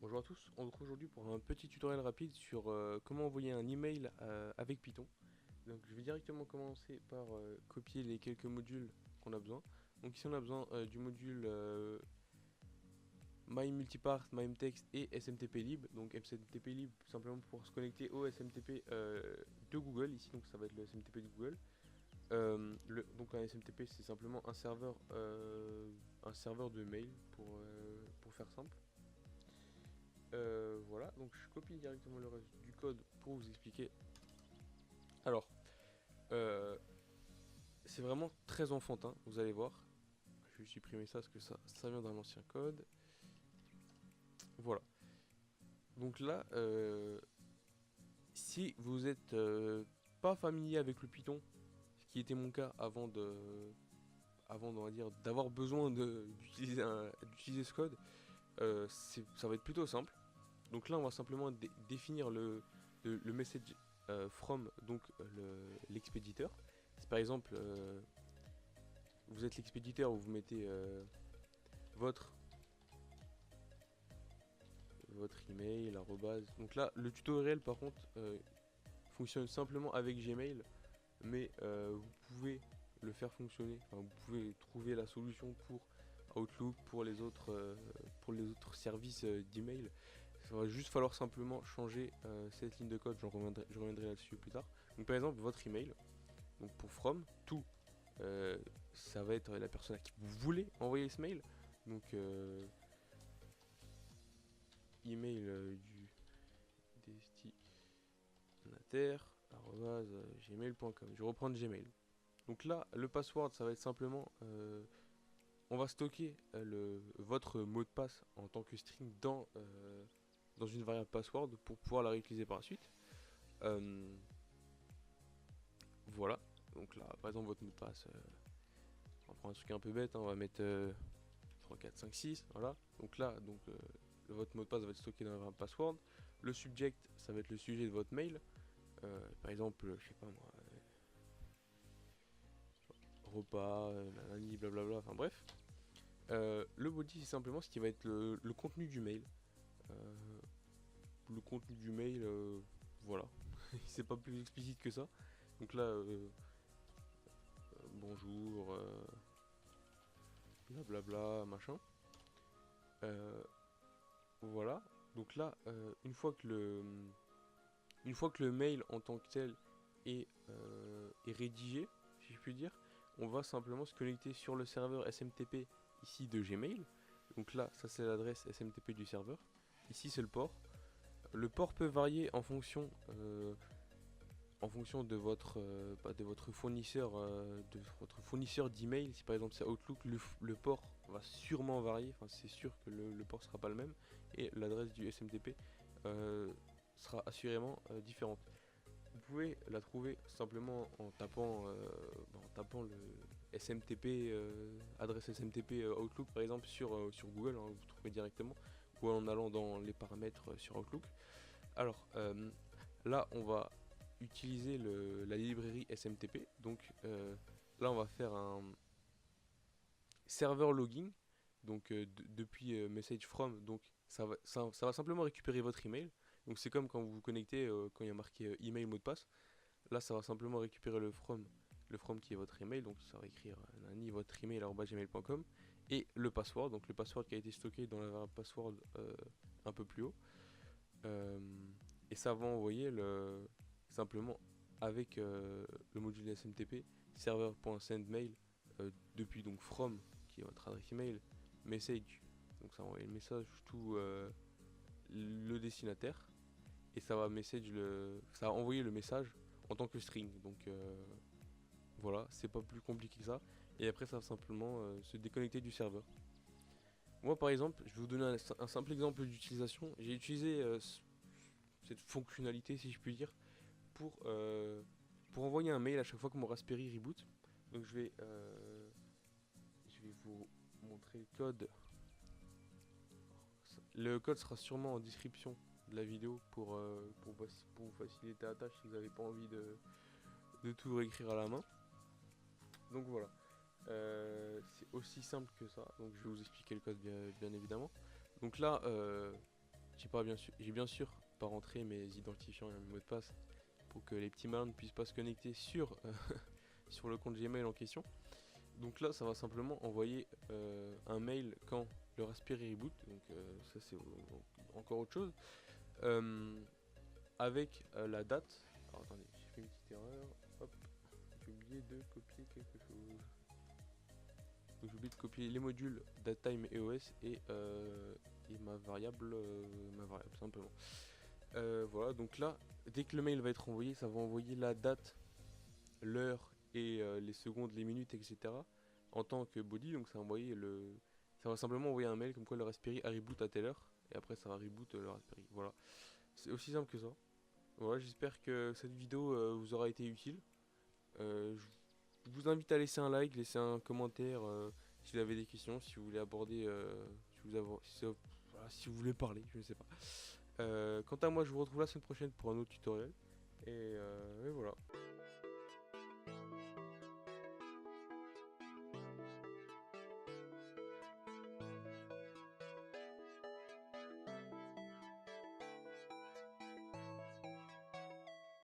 Bonjour à tous, on se retrouve aujourd'hui pour un petit tutoriel rapide sur comment envoyer un email avec Python. Donc je vais directement commencer par copier les quelques modules qu'on a besoin. Donc ici on a besoin du module MyMultipart, MyMtext et SMTPlib. Donc SMTPlib simplement pour se connecter au SMTP de Google, ici donc ça va être le SMTP de Google. Donc un SMTP c'est simplement un serveur de mail pour faire simple. Voilà, donc je copie directement le reste du code pour vous expliquer. Alors, euh, c'est vraiment très enfantin, vous allez voir. Je vais supprimer ça parce que ça vient d'un ancien code. Voilà. Donc là, si vous êtes pas familier avec le Python, ce qui était mon cas avant on va dire, d'avoir besoin d'utiliser ce code, ça va être plutôt simple. Donc là, on va simplement définir le message from, donc l'expéditeur. Si par exemple, vous êtes l'expéditeur où vous mettez votre, votre email, arrobase. Donc là, le tutoriel par contre fonctionne simplement avec Gmail, mais vous pouvez le faire fonctionner. Enfin, vous pouvez trouver la solution pour Outlook, pour les autres services d'email. Il va juste falloir simplement changer cette ligne de code, je reviendrai là-dessus plus tard. Donc par exemple, votre email, donc pour from, tout, ça va être la personne à qui vous voulez envoyer ce mail. Donc email du destinataire@gmail.com. Je vais reprendre Gmail. Donc là, le password, ça va être simplement, on va stocker votre mot de passe en tant que string dans une variable password pour pouvoir la réutiliser par la suite. Voilà. Donc là, par exemple, votre mot de passe, on va prendre un truc un peu bête, hein, on va mettre 3, 4, 5, 6. Voilà. Donc là, votre mot de passe va être stocké dans la variable password. Le subject, ça va être le sujet de votre mail. Par exemple, je sais pas moi, repas, nanani, blablabla, enfin bref. Le body, c'est simplement ce qui va être le contenu du mail. Euh, le contenu du mail, voilà. C'est pas plus explicite que ça. Donc là, bonjour, blablabla, machin. Euh, voilà. Donc là, une fois que le mail en tant que tel est rédigé, si je puis dire, on va simplement se connecter sur le serveur SMTP ici de Gmail. Donc là, ça c'est l'adresse SMTP du serveur. Ici c'est le port. Le port peut varier en fonction de votre fournisseur d'email. Si par exemple c'est Outlook, le port va sûrement varier. Enfin, c'est sûr que le port sera pas le même et l'adresse du SMTP sera assurément différente. Vous pouvez la trouver simplement en tapant le SMTP, adresse SMTP Outlook par exemple sur Google, hein, vous trouvez directement, ou en allant dans les paramètres sur Outlook. Alors là, on va utiliser la librairie SMTP. Donc là, on va faire un serveur logging. Donc depuis message from, donc ça va simplement récupérer votre email. Donc c'est comme quand vous vous connectez, quand il y a marqué email mot de passe. Là, ça va simplement récupérer le from qui est votre email. Donc ça va écrire nani votre email @gmail.com et le password. Donc le password qui a été stocké dans la variable password un peu plus haut. Euh, et ça va envoyer simplement avec le module SMTP server.sendMail depuis donc from qui est votre adresse email message, donc ça va envoyer le message tout le destinataire et ça va envoyer le message en tant que string. Donc voilà, c'est pas plus compliqué que ça. Et après ça va simplement se déconnecter du serveur. Moi par exemple, je vais vous donner un simple exemple d'utilisation. J'ai utilisé cette fonctionnalité, si je puis dire, pour envoyer un mail à chaque fois que mon Raspberry reboot. Donc je vais vous montrer le code. Le code sera sûrement en description de la vidéo pour vous faciliter la tâche si vous n'avez pas envie de tout réécrire à la main. Donc voilà. C'est aussi simple que ça. Donc je vais vous expliquer le code bien évidemment. Donc là, j'ai bien sûr pas rentré mes identifiants et mes mots de passe pour que les petits malins ne puissent pas se connecter sur, sur le compte Gmail en question. Donc là, ça va simplement envoyer un mail quand le Raspberry reboot. Donc ça, c'est encore autre chose. Euh, avec la date. Alors attendez, j'ai fait une petite erreur. Hop, j'ai oublié de copier quelque chose. Donc j'ai oublié de copier les modules datetime et OS et ma variable simplement. Voilà, donc là, dès que le mail va être envoyé, ça va envoyer la date, l'heure et les secondes, les minutes, etc. en tant que body. Donc ça va simplement envoyer un mail comme quoi le Raspberry a reboot à telle heure. Et après ça va reboot le Raspberry. Voilà, c'est aussi simple que ça. Voilà, j'espère que cette vidéo vous aura été utile. Je vous invite à laisser un like, laisser un commentaire si vous avez des questions, si vous voulez aborder, si vous voulez parler, je ne sais pas. Quant à moi, je vous retrouve la semaine prochaine pour un autre tutoriel. Et voilà.